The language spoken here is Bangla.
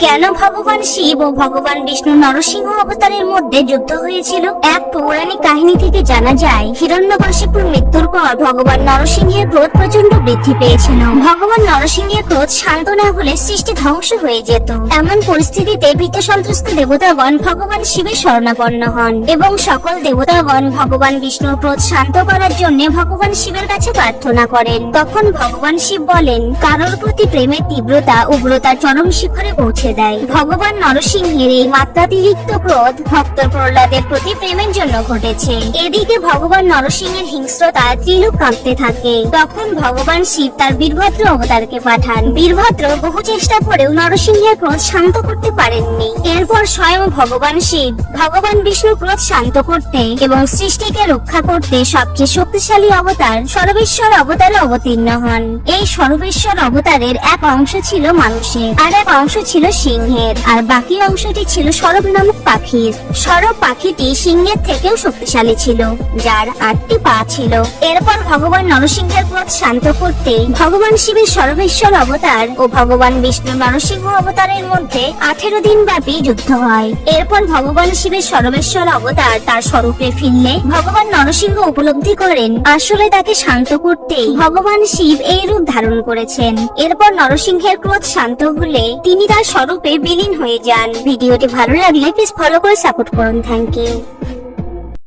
কেন ভগবান শিব ও ভগবান বিষ্ণু নরসিংহ অবতারের মধ্যে যুদ্ধ হয়েছিল? এক পৌরাণিক কাহিনী থেকে জানা যায়, হিরণ্যকশিপুর মৃত্যুর পর ভগবান নরসিংহের ক্রোধ প্রচন্ড বৃদ্ধি পেয়েছিল। ভগবান নরসিংহের ক্রোধ শান্ত না হলে সৃষ্টি ধ্বংস হয়ে যেত। এমন পরিস্থিতিতে ভীত সন্ত্রস্ত দেবতাগণ ভগবান শিবের শরণাপন্ন হন এবং সকল দেবতাগণ ভগবান বিষ্ণুর ক্রোধ শান্ত করার জন্য ভগবান শিবের কাছে প্রার্থনা করেন। তখন ভগবান শিব বলেন, কারোর প্রতি প্রেমের তীব্রতা উগ্রতার চরম শিখরে পৌঁছে দেয়। ভগবান নরসিংহের এই মাত্রাতিরিক্ত ক্রোধ ভক্ত প্রহ্লাদের প্রতি প্রেমের জন্য ঘটেছে। এদিকে ভগবান নরসিংহের হিংস্রতা ত্রিলোক কাঁপতে থাকে। তখন ভগবান শিব তার বীরভদ্র অবতারকে পাঠান। বীরভদ্র বহু চেষ্টা করেও নরসিংহের ক্রোধ শান্ত করতে পারেননি। এরপর স্বয়ং ভগবান শিব ভগবান বিষ্ণুর ক্রোধ শান্ত করতে এবং সৃষ্টিকে রক্ষা করতে সবচেয়ে শক্তিশালী অবতার সর্বেশ্বর অবতারে অবতীর্ণ হন। এই সর্বেশ্বর অবতারের এক অংশ ছিল মানুষের, আর এক অংশ ছিল সিংহের, আর বাকি অংশটি ছিল সরব নামক পাখির। সরব পাখিটি সিংহের থেকেও শক্তিশালী ছিল, যার 8টি পা ছিল। এরপর ভগবান নরসিংহের ক্রোধ শান্ত করতে ভগবান শিবের সর্বেশ্বর অবতার ও ভগবান বিষ্ণু নরসিংহ অবতারের মধ্যে 18 দিন ব্যাপী যুদ্ধ হয়। এরপর ভগবান শিবের সর্বেশ্বর অবতার তার স্বরূপে ফিরলে ভগবান নরসিংহ উপলব্ধি করেন আসলে তাকে শান্ত করতে ভগবান শিব এই রূপ ধারণ করেছেন। এরপর নরসিংহের ক্রোধ শান্ত হলে তিনি তার স্বরূপে বিলীন হয়ে যান। ভিডিওটি ভালো লাগলে প্লিজ ফলো করে সাপোর্ট করুন। Thank you.